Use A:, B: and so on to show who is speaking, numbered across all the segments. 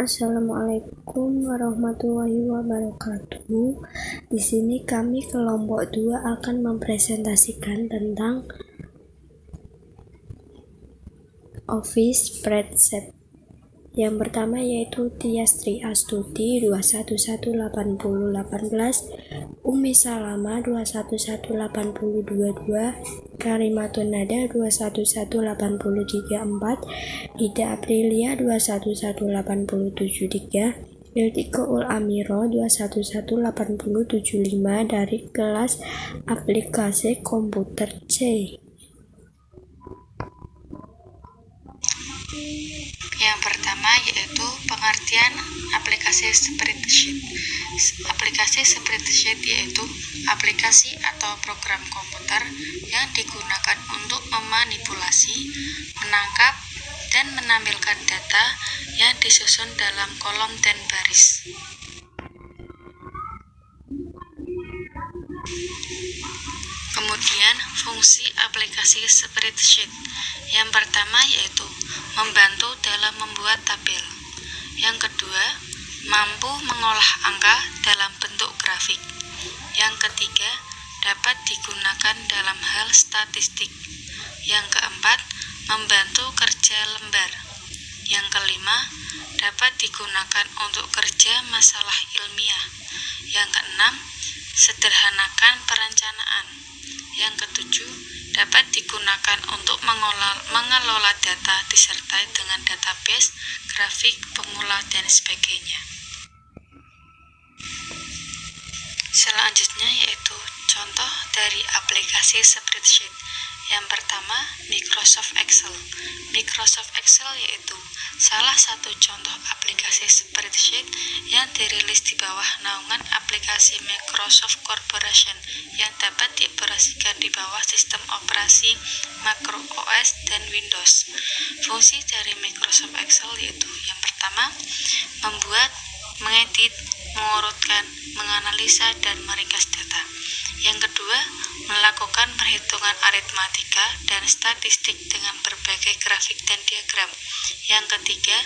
A: Assalamualaikum warahmatullahi wabarakatuh. Di sini kami kelompok 2 akan mempresentasikan tentang Office Spreadsheet. Yang pertama yaitu Tias Tri Astuti 211818, Umi Salama 211822, Karimatun Nada 211834, Ida Aprilia 211873, Iltiko Ul Amiro 211875 dari kelas aplikasi komputer C.
B: Yang pertama yaitu pengertian aplikasi spreadsheet. Aplikasi spreadsheet yaitu aplikasi atau program komputer yang digunakan untuk memanipulasi, menangkap, dan menampilkan data yang disusun dalam kolom dan baris. Kemudian fungsi aplikasi spreadsheet. Yang pertama yaitu membantu dalam membuat tabel. Yang kedua, mampu mengolah angka dalam bentuk grafik. Yang ketiga, dapat digunakan dalam hal statistik. Yang keempat, membantu kerja lembar. Yang kelima, dapat digunakan untuk kerja masalah ilmiah. Yang keenam, sederhanakan perencanaan. Yang ketujuh, dapat digunakan untuk mengelola data disertai dengan database, grafik, pemula, dan sebagainya. Selanjutnya yaitu contoh dari aplikasi spreadsheet. Yang pertama, Microsoft Excel. Microsoft Excel yaitu salah satu contoh aplikasi spreadsheet yang dirilis di bawah naungan aplikasi Microsoft Corporation yang dapat dioperasikan di bawah sistem operasi Macro OS dan Windows. Fungsi dari Microsoft Excel yaitu yang pertama, membuat, mengedit, mengurutkan, menganalisa, dan meringkas data. Yang kedua, melakukan perhitungan aritmatika dan statistik dengan berbagai grafik dan diagram. Yang ketiga,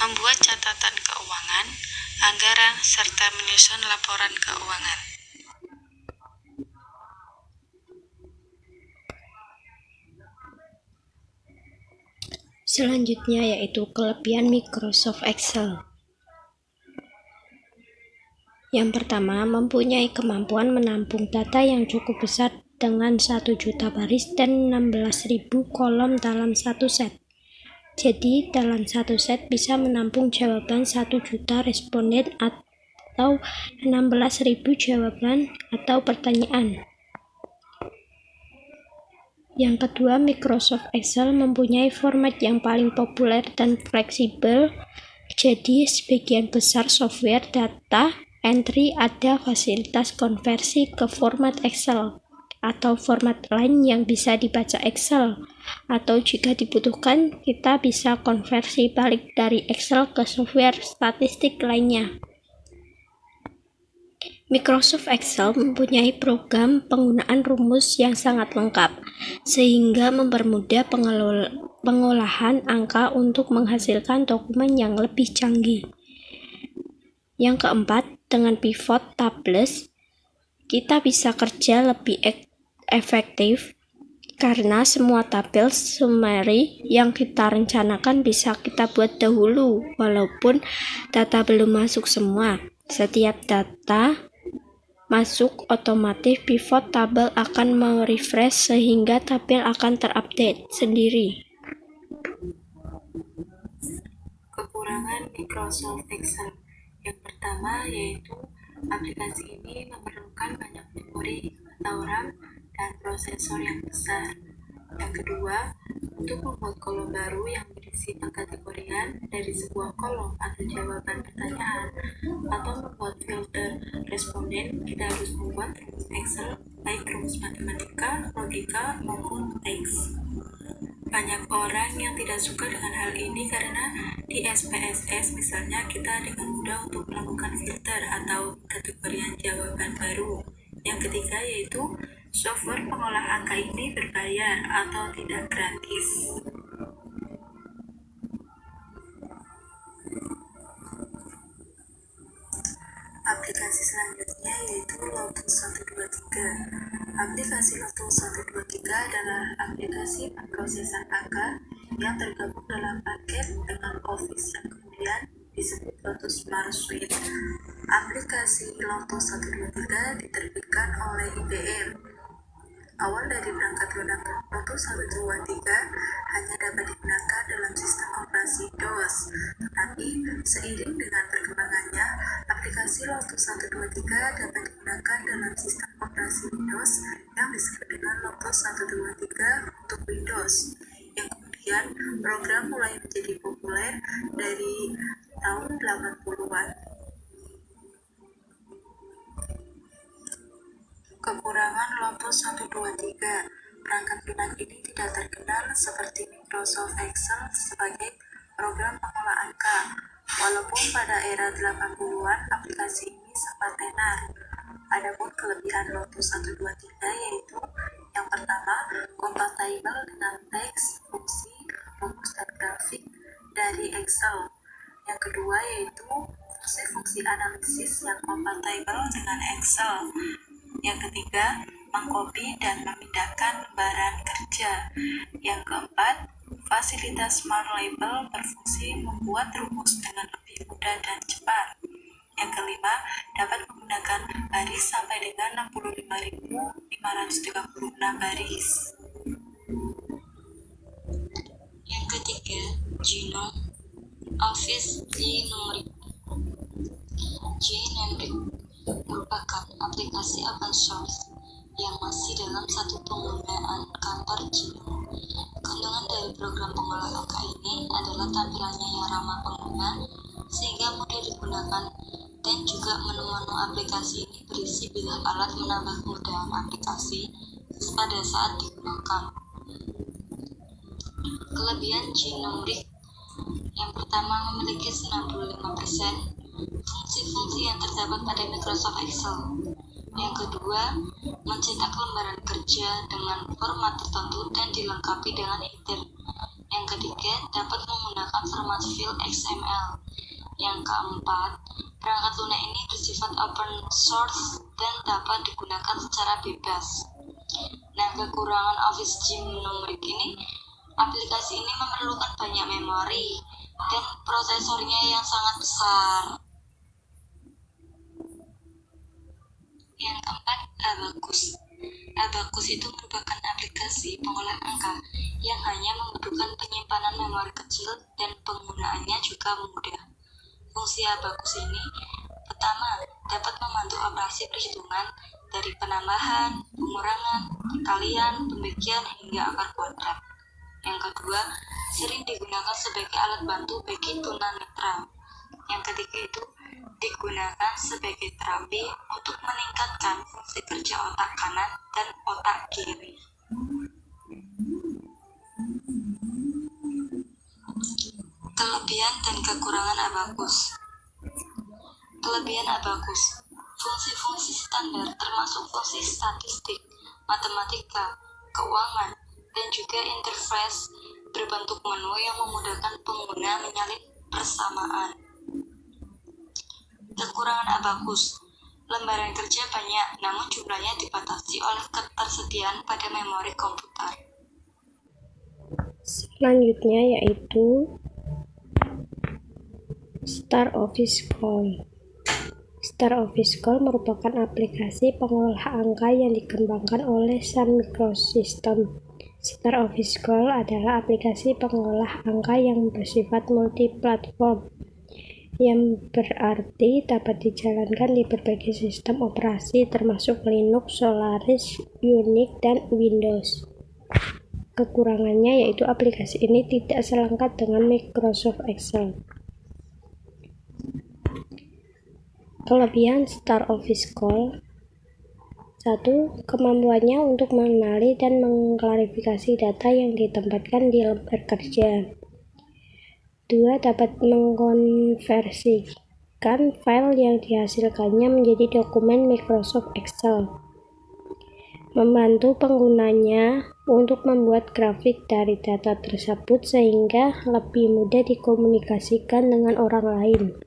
B: membuat catatan keuangan, anggaran, serta menyusun laporan keuangan.
A: Selanjutnya yaitu kelebihan Microsoft Excel. Yang pertama, mempunyai kemampuan menampung data yang cukup besar dengan 1 juta baris dan 16.000 kolom dalam satu set. Jadi, dalam satu set bisa menampung jawaban 1 juta responden atau 16.000 jawaban atau pertanyaan. Yang kedua, Microsoft Excel mempunyai format yang paling populer dan fleksibel. Jadi, sebagian besar software data entry ada fasilitas konversi ke format Excel atau format lain yang bisa dibaca Excel, atau jika dibutuhkan kita bisa konversi balik dari Excel ke software statistik lainnya. Microsoft Excel mempunyai program penggunaan rumus yang sangat lengkap, sehingga mempermudah pengolahan angka untuk menghasilkan dokumen yang lebih canggih. Yang keempat, dengan pivot tables, kita bisa kerja lebih efektif karena semua tabel summary yang kita rencanakan bisa kita buat dahulu, walaupun data belum masuk semua. Setiap data masuk, otomatis pivot table akan merefresh sehingga tabel akan terupdate sendiri.
B: Kekurangan Microsoft Excel. Yang pertama yaitu aplikasi ini memerlukan banyak memori atau RAM dan prosesor yang besar. Yang kedua, untuk membuat kolom baru yang berisi pengkategorian dari sebuah kolom atau jawaban pertanyaan, atau membuat filter responden, kita harus membuat rumus Excel, baik rumus matematika, logika, maupun teks. Banyak orang yang tidak suka dengan hal ini karena di SPSS misalnya kita dengan mudah untuk melakukan filter atau kategorian jawaban baru. Yang ketiga yaitu software pengolah angka ini berbayar atau tidak gratis. aplikasi selanjutnya yaitu Lotus 123. Aplikasi Lotus 123 adalah aplikasi pemrosesan angka yang tergabung dalam paket dengan Office yang kemudian disebut Lotus Smart Suite. Aplikasi Lotus 123 diterbitkan oleh IBM. Awal dari perangkat lunak Lotus 123 hanya dapat digunakan dalam sistem operasi DOS, tetapi seiring dengan perkembangannya, aplikasi Lotus 123 dapat digunakan dalam sistem operasi Windows yang disebut dengan Lotus 123 untuk Windows, yang kemudian program mulai menjadi populer dari tahun 80-an. Kekurangan Lotus 123, perangkat lunak ini tidak terkenal seperti Microsoft Excel sebagai program pengolah angka, walaupun pada era 80-an aplikasi ini sempat tenar. Adapun kelebihan Lotus 123 yaitu yang pertama, kompatibel dengan teks, fungsi, rumus dan grafik dari Excel. Yang kedua yaitu fungsi-fungsi analisis yang kompatibel dengan Excel. Yang ketiga, mengcopy dan memindahkan lembaran kerja. Yang keempat, fasilitas Smart Label berfungsi membuat rumus dengan lebih mudah dan cepat. Yang kelima, dapat menggunakan baris sampai dengan 65.536 baris. Yang ketiga, Genome Office Gnumeric. Gnumeric merupakan aplikasi open source yang masih dalam satu penggunaan kantor Genome. Keuntungan dari program pengolah angka ini adalah tampilannya yang ramah pengguna sehingga mudah digunakan, dan juga menu-menu aplikasi ini berisi bilah alat menambah kemudahan aplikasi pada saat digunakan. Kelebihan Gnumeric yang pertama, memiliki 95% fungsi-fungsi yang terdapat pada Microsoft Excel. Yang kedua, mencetak lembaran kerja dengan format tertentu dan dilengkapi dengan header. Yang ketiga, dapat menggunakan format file XML. Yang keempat, perangkat lunak ini bersifat open source dan dapat digunakan secara bebas. Nah, kekurangan Office Gnumeric ini, aplikasi ini memerlukan banyak memori dan prosesornya yang sangat besar. Yang keempat, Abacus. Abacus itu merupakan aplikasi pengolah angka yang hanya membutuhkan penyimpanan memori kecil dan penggunaannya juga mudah. Fungsi Abacus ini pertama, dapat membantu operasi perhitungan dari penambahan, pengurangan, perkalian, pembagian hingga akar kuadrat. Yang kedua, sering digunakan sebagai alat bantu bagi tunanetra. Yang ketiga itu digunakan sebagai terapi untuk meningkatkan fungsi kerja otak kanan dan otak kiri. Kelebihan dan kekurangan Abacus. Kelebihan Abacus, fungsi-fungsi standar termasuk fungsi statistik, matematika, keuangan, dan juga interface berbentuk menu yang memudahkan pengguna menyalin persamaan. Kekurangan Abacus, lembaran kerja banyak, namun jumlahnya dibatasi oleh ketersediaan pada memori komputer.
A: Selanjutnya yaitu Star Office Call. Star Office Call merupakan aplikasi pengolah angka yang dikembangkan oleh Sun Microsystems. Star Office Call adalah aplikasi pengolah angka yang bersifat multi-platform, yang berarti dapat dijalankan di berbagai sistem operasi termasuk Linux, Solaris, Unix, dan Windows. Kekurangannya yaitu aplikasi ini tidak selengkap dengan Microsoft Excel. Kelebihan Star Office Call: 1. Kemampuannya untuk mengenali dan mengklarifikasi data yang ditempatkan di lembar kerja. 2. Dapat mengkonversikan file yang dihasilkannya menjadi dokumen Microsoft Excel. Membantu penggunanya untuk membuat grafik dari data tersebut sehingga lebih mudah dikomunikasikan dengan orang lain.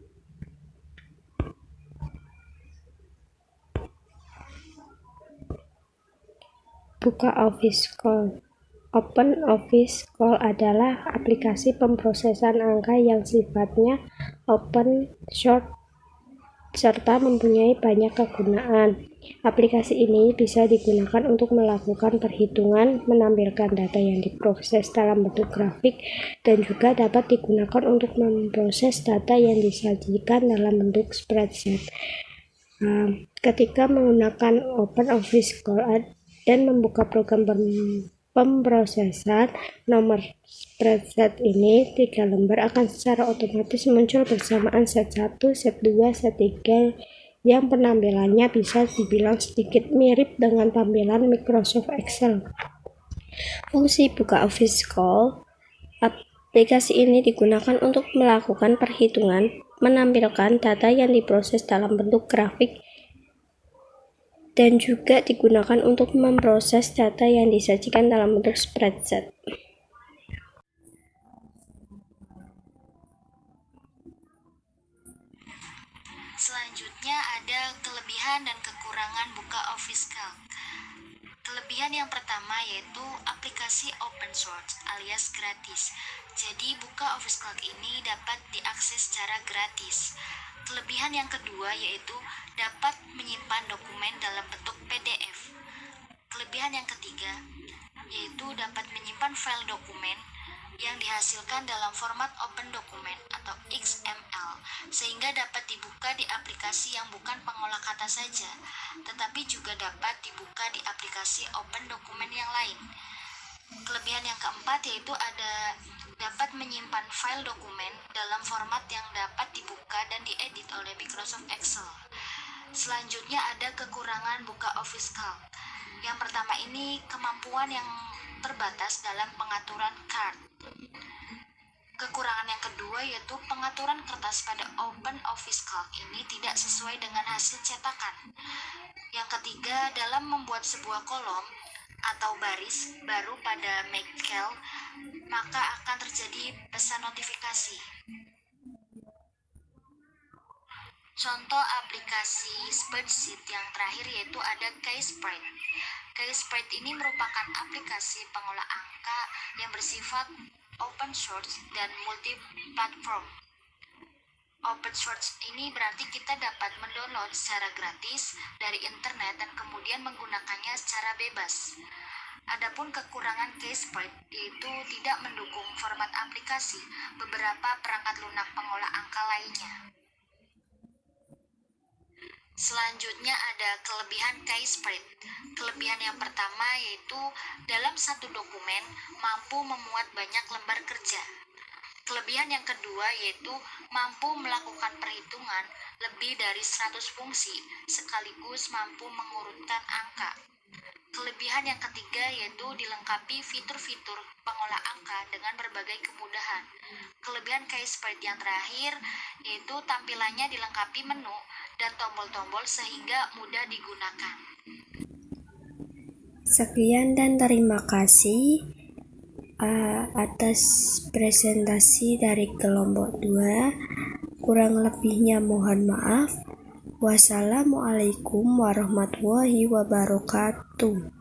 A: Buka Office Call. Open Office Call adalah aplikasi pemrosesan angka yang sifatnya open source serta mempunyai banyak kegunaan. Aplikasi ini bisa digunakan untuk melakukan perhitungan, menampilkan data yang diproses dalam bentuk grafik, dan juga dapat digunakan untuk memproses data yang disajikan dalam bentuk spreadsheet. Ketika menggunakan Open Office Call dan membuka program pemrosesan, nomor spreadsheet ini 3 lembar akan secara otomatis muncul bersamaan set 1, set 2, set 3 yang penampilannya bisa dibilang sedikit mirip dengan tampilan Microsoft Excel. Fungsi buka Office Call. Aplikasi ini digunakan untuk melakukan perhitungan, menampilkan data yang diproses dalam bentuk grafik, dan juga digunakan untuk memproses data yang disajikan dalam bentuk spreadsheet.
B: Selanjutnya ada kelebihan dan kekurangan buka Office Calc. Kelebihan yang pertama yaitu aplikasi open source alias gratis. Jadi buka Office Calc ini dapat diakses secara gratis. Kelebihan yang kedua yaitu dapat menyimpan dokumen dalam bentuk PDF. Kelebihan yang ketiga yaitu dapat menyimpan file dokumen yang dihasilkan dalam format open document atau XML, sehingga dapat dibuka di aplikasi yang bukan pengolah kata saja, tetapi juga dapat dibuka di aplikasi open dokumen yang lain. Kelebihan yang keempat yaitu dapat menyimpan file dokumen dalam format yang dapat dibuka dan diedit oleh Microsoft Excel. Selanjutnya ada kekurangan buka Office Calc. Yang pertama ini kemampuan yang terbatas dalam pengaturan card. Kekurangan yang kedua yaitu pengaturan kertas pada Open Office Calc ini tidak sesuai dengan hasil cetakan. Yang ketiga, dalam membuat sebuah kolom atau baris baru pada Excel, maka akan terjadi pesan notifikasi. Contoh aplikasi spreadsheet yang terakhir yaitu ada KSpread. KSpread ini merupakan aplikasi pengolah angka yang bersifat open source dan multi-platform. Open source ini berarti kita dapat mendownload secara gratis dari internet dan kemudian menggunakannya secara bebas. Adapun kekurangan KSpread yaitu tidak mendukung format aplikasi beberapa perangkat lunak pengolah angka lainnya. Selanjutnya ada kelebihan KSpread. Kelebihan yang pertama yaitu dalam satu dokumen mampu memuat banyak lembar kerja. Kelebihan yang kedua yaitu mampu melakukan perhitungan lebih dari 100 fungsi sekaligus mampu mengurutkan angka. Kelebihan yang ketiga yaitu dilengkapi fitur-fitur pengolah angka dengan berbagai kemudahan. Kelebihan KSpread yang terakhir yaitu tampilannya dilengkapi menu dan tombol-tombol sehingga mudah digunakan.
A: Sekian dan terima kasih atas presentasi dari kelompok 2. Kurang lebihnya mohon maaf. Wassalamualaikum warahmatullahi wabarakatuh.